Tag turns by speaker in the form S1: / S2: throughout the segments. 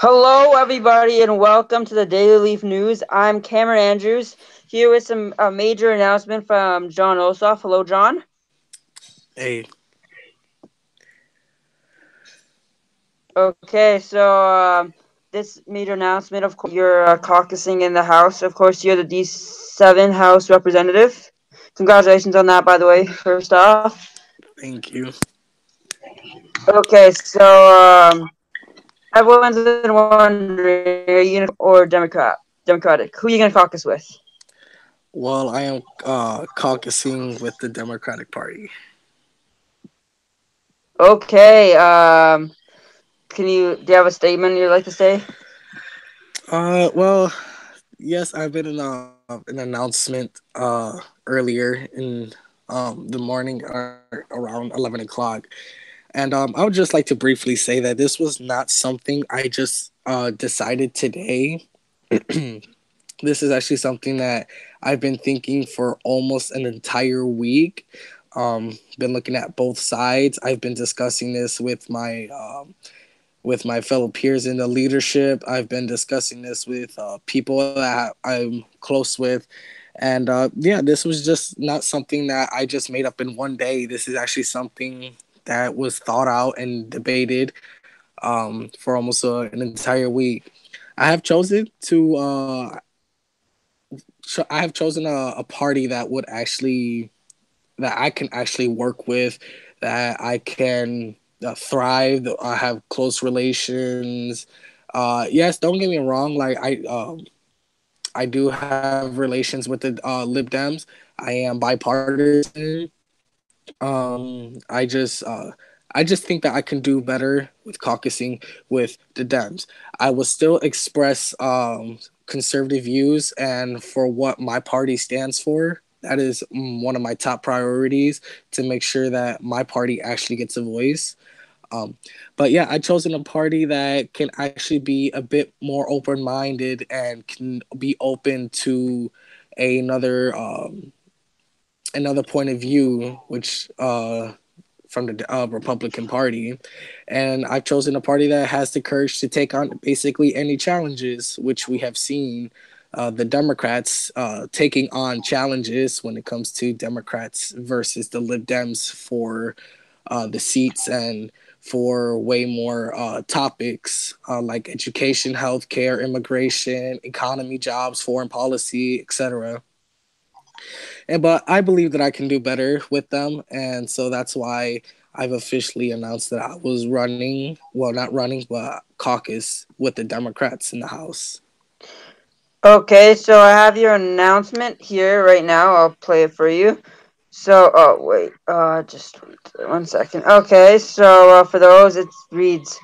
S1: Hello, everybody, and welcome to the Daily Leaf News. I'm Cameron Andrews here with some major announcement from John Ossoff. Hello, John.
S2: Hey,
S1: Okay, this major announcement, of course, you're caucusing in the House. Of course, you're the D7 House representative. Congratulations on that, by the way. First off,
S2: thank you.
S1: okay, everyone's been wondering, are you gonna or Democratic? Who are you gonna caucus with?
S2: Well, I am caucusing with the Democratic Party.
S1: Okay, do you have a statement you'd like to say?
S2: Well, yes, I've been in an announcement earlier in the morning around 11 o'clock, and I would just like to briefly say that this was not something I just decided today. This is actually something that I've been thinking for almost an entire week. Been looking at both sides. I've been discussing this with my fellow peers in the leadership. I've been discussing this with people that I'm close with. And yeah, this was just not something that I just made up in one day. This is actually something that was thought out and debated for almost an entire week. I have chosen to I have chosen a party that would actually that I can actually work with, that I can thrive. I have close relations. Yes, don't get me wrong. I do have relations with the Lib Dems. I am bipartisan. I just think that I can do better with caucusing with the Dems. I will still express conservative views and for what my party stands for. That is one of my top priorities, to make sure that my party actually gets a voice. Um, but yeah, I chosen a party that can actually be a bit more open minded and can be open to another another point of view, which from the Republican Party, and I've chosen a party that has the courage to take on basically any challenges, which we have seen the Democrats taking on challenges when it comes to Democrats versus the Lib Dems for the seats and for way more topics like education, healthcare, immigration, economy, jobs, foreign policy, etc. And but I believe that I can do better with them, and so that's why I've officially announced that I was running. Well, not running, but caucus with the Democrats in the House.
S1: Okay, so I have your announcement here right now. I'll play it for you. Oh wait, just 1 second. Okay, for those, it reads,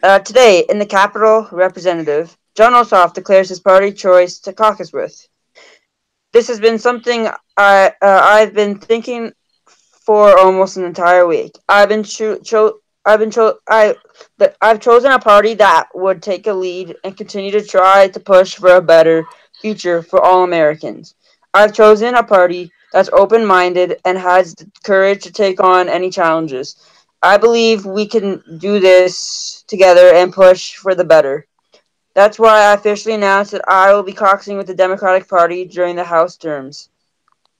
S1: today in the Capitol, Representative John Ossoff declares his party choice to caucus with. This has been something I've been thinking for almost an entire week. I've chosen a party that would take a lead and continue to try to push for a better future for all Americans. I've chosen a party that's open-minded and has the courage to take on any challenges. I believe we can do this together and push for the better. That's why I officially announced that I will be caucusing with the Democratic Party during the House terms,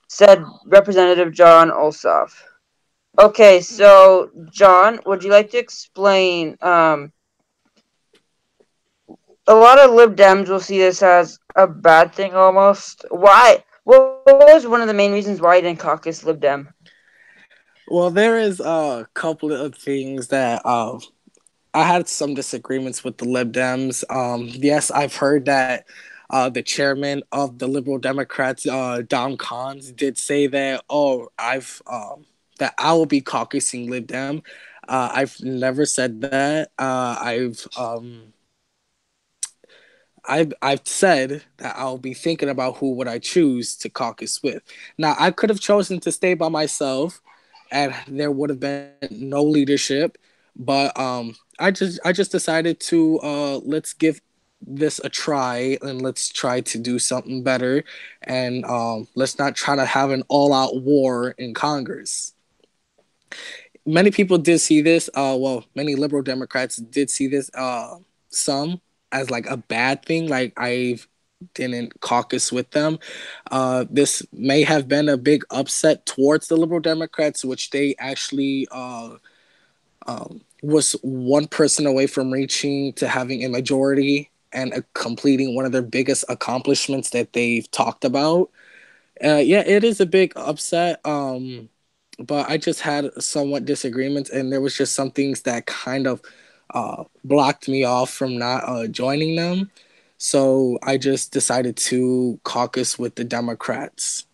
S1: said Representative John Ossoff. Okay, so John, would you like to explain? A lot of Lib Dems will see this as a bad thing almost. Why? What was one of the main reasons why you didn't caucus Lib Dem?
S2: Well, there is a couple of things that I had some disagreements with the Lib Dems. Yes, I've heard that the chairman of the Liberal Democrats, Dom Cons, did say that, oh, that I will be caucusing Lib Dem. I've never said that. I've said that I'll be thinking about who would I choose to caucus with. Now, I could have chosen to stay by myself, and there would have been no leadership. But I just decided to let's give this a try, and let's try to do something better, and let's not try to have an all out war in Congress. Many people did see this. Well, many liberal Democrats did see this. some as like a bad thing. Like I didn't caucus with them. This may have been a big upset towards the Liberal Democrats, which they actually was one person away from reaching to having a majority and completing one of their biggest accomplishments that they've talked about. Yeah, it is a big upset. But I just had somewhat disagreements, and there was just some things that kind of blocked me off from not joining them. So I just decided to caucus with the Democrats.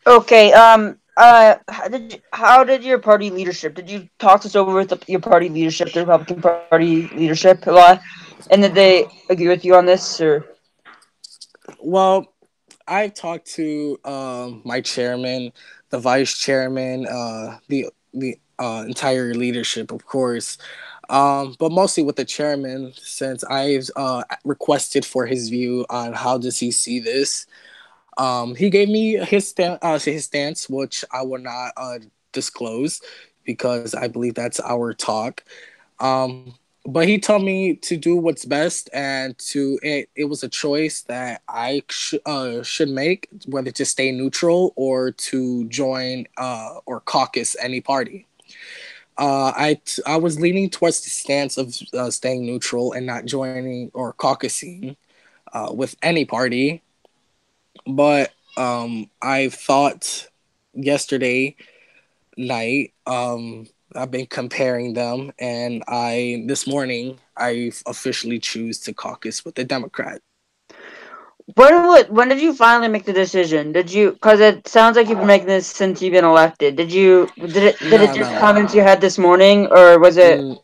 S1: Okay. How did your party leadership? Did you talk this over with your party leadership, the Republican Party leadership, a lot? And did they agree with you on this, or?
S2: Well, I've talked to my chairman, the vice chairman, the entire leadership, of course, but mostly with the chairman, since I've requested for his view on how does he see this. He gave me his stance, which I will not disclose because I believe that's our talk. Um, but he told me to do what's best, and it was a choice that should make, whether to stay neutral or to join or caucus any party. I was leaning towards the stance of staying neutral and not joining or caucusing with any party. But I thought yesterday night, I've been comparing them, and I this morning I officially choose to caucus with the Democrat.
S1: When did you finally make the decision? Did you? Because it sounds like you've been making this since you've been elected. Did it
S2: No,
S1: just
S2: no,
S1: come into your head this morning, or was it?
S2: mm,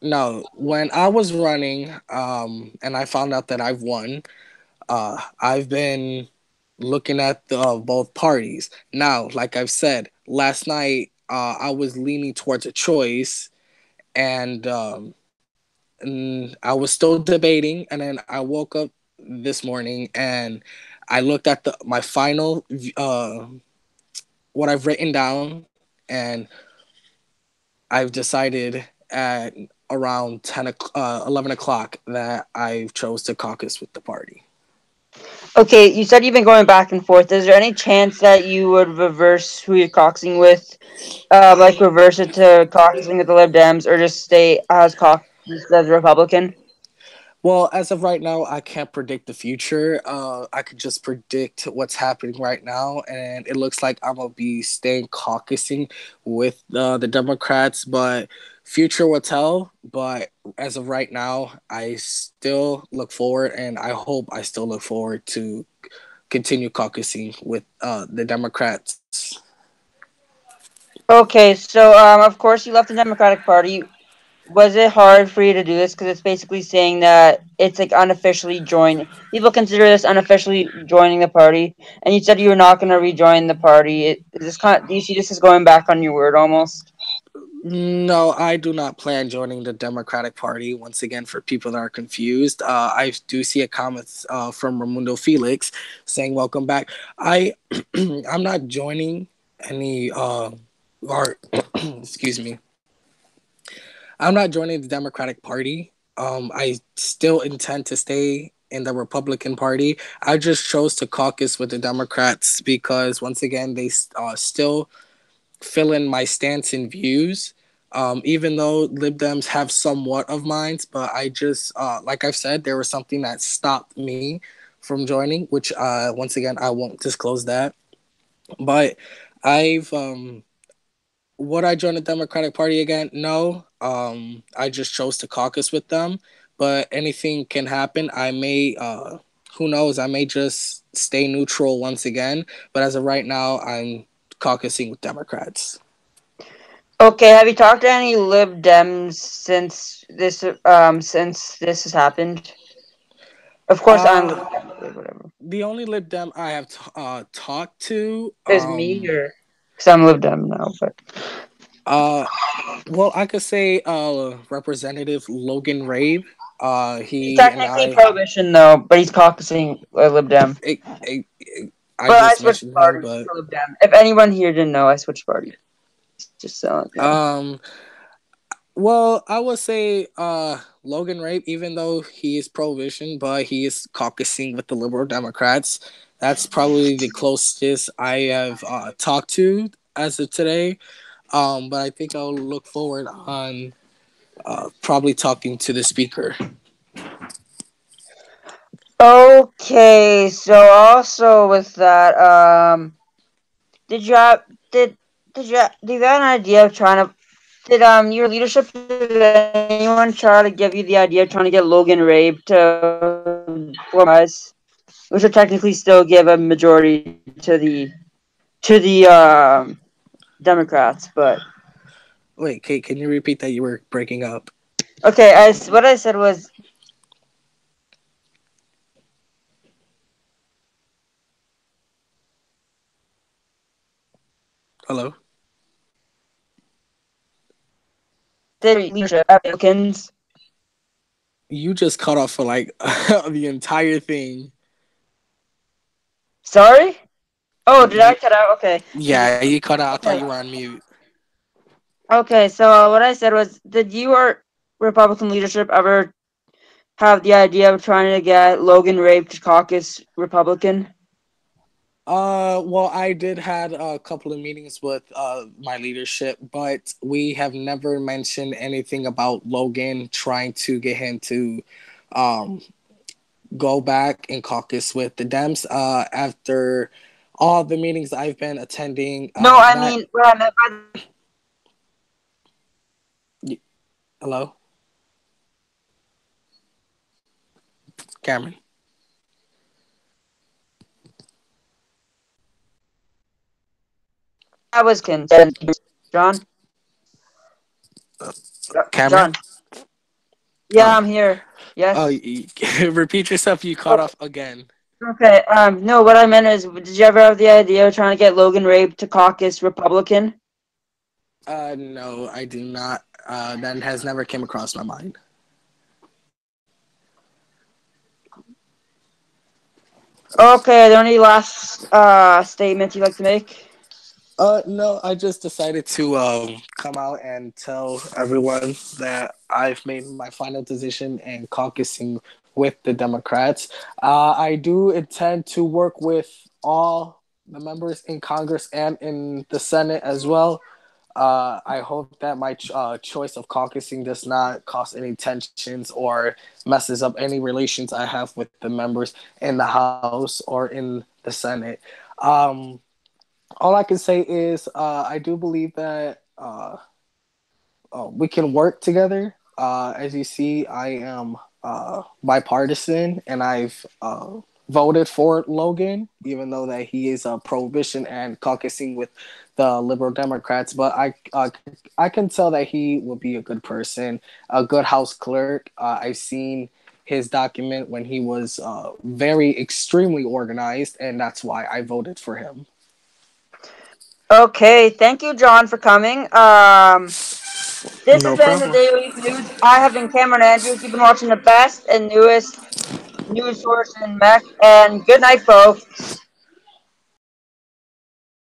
S2: no. When I was running, and I found out that I've won, I've been looking at both parties. Now, like I've said, last night I was leaning towards a choice, and I was still debating, and then I woke up this morning and I looked at the my final what I've written down, and I've decided at around 11 o'clock that I chose to caucus with the party.
S1: Okay, you said you've been going back and forth. Is there any chance that you would reverse who you're caucusing with, like reverse it to caucusing with the Lib Dems, or just stay as caucus as a Republican?
S2: Well, as of right now, I can't predict the future. I could just predict what's happening right now, and it looks like I'm gonna be staying caucusing with the Democrats. But future will tell. But as of right now, I still look forward, and I hope I still look forward to continue caucusing with the Democrats.
S1: Okay, so of course you left the Democratic Party. Was it hard for you to do this? Because it's basically saying that it's like unofficially join. People consider this unofficially joining the party, and you said you were not going to rejoin the party. Is this do you see this as going back on your word almost?
S2: No, I do not plan joining the Democratic Party. Once again, for people that are confused, I do see a comment from Ramundo Felix saying, "Welcome back." I, I'm not joining any or excuse me. I'm not joining the Democratic Party. I still intend to stay in the Republican Party. I just chose to caucus with the Democrats because once again they still fill in my stance and views. Even though Lib Dems have somewhat of mine, but I just, like I've said, there was something that stopped me from joining, which once again I won't disclose that. But I've would I join the Democratic Party again? No. I just chose to caucus with them, but anything can happen. I may, who knows? I may just stay neutral once again. But as of right now, I'm caucusing with Democrats.
S1: Okay, have you talked to any Lib Dems since this has happened? Of course, I'm
S2: Uh,
S1: Lib Dem, but whatever.
S2: the only Lib Dem I have talked to,
S1: Is me or because I'm Lib Dem now, but
S2: uh, well, I could say Representative Logan Rabe.
S1: he's
S2: He and
S1: technically
S2: I,
S1: prohibition though, but he's caucusing Lib Dem.
S2: I
S1: But I
S2: just
S1: switched
S2: mentioned him,
S1: parties
S2: but
S1: to Lib Dem. If anyone here didn't know, I switched parties. Just so you know.
S2: um, Well, I would say Logan Rape, even though he is prohibition, but he is caucusing with the Liberal Democrats. That's probably the closest I have talked to as of today. But I think I'll look forward on probably talking to the speaker.
S1: Okay, so also with that, did you have do you have an idea of trying to your leadership, did anyone try to give you the idea of trying to get Logan Rabe to form allies, which would technically still give a majority to the Democrats, but
S2: Wait, Kate, can you repeat that? You were breaking up.
S1: okay, what I said was
S2: Hello?
S1: did leadership Republicans.
S2: You just cut off for like the entire thing.
S1: Sorry? Oh, did I
S2: You,
S1: cut out? Okay.
S2: yeah, you cut out. I thought you
S1: Okay.
S2: were on mute.
S1: Okay, so what I said was, did you or Republican leadership ever have the idea of trying to get Logan Rabe to caucus Republican?
S2: Well, I did had a couple of meetings with my leadership, but we have never mentioned anything about Logan trying to get him to um go back and caucus with the Dems. After all the meetings I've been attending,
S1: No, I
S2: that
S1: mean what I meant by
S2: hello, Cameron.
S1: that was consent. John,
S2: Cameron.
S1: John. Yeah,
S2: Oh,
S1: I'm here.
S2: oh,
S1: Yes.
S2: repeat yourself. You caught
S1: Okay.
S2: off again.
S1: Okay. No, what I meant is, did you ever have the idea of trying to get Logan Rabe to caucus Republican?
S2: No, I do not. That has never came across my mind.
S1: Okay. Are there any last statements you'd like to make?
S2: No, I just decided to come out and tell everyone that I've made my final decision and caucusing with the Democrats. I do intend to work with all the members in Congress and in the Senate as well. I hope that my choice of caucusing does not cause any tensions or messes up any relations I have with the members in the House or in the Senate. Um, all I can say is I do believe that we can work together. As you see, I am bipartisan, and I've voted for Logan, even though that he is a prohibition and caucusing with the Liberal Democrats. But I can tell that he will be a good person, a good House clerk. I've seen his document when he was very extremely organized, and that's why I voted for him.
S1: Okay. Thank you, John, for coming. This has
S2: No
S1: been the
S2: problem.
S1: Daily News. I have been Cameron Andrews. You've been watching the best and newest news source in Mech. And good night, folks.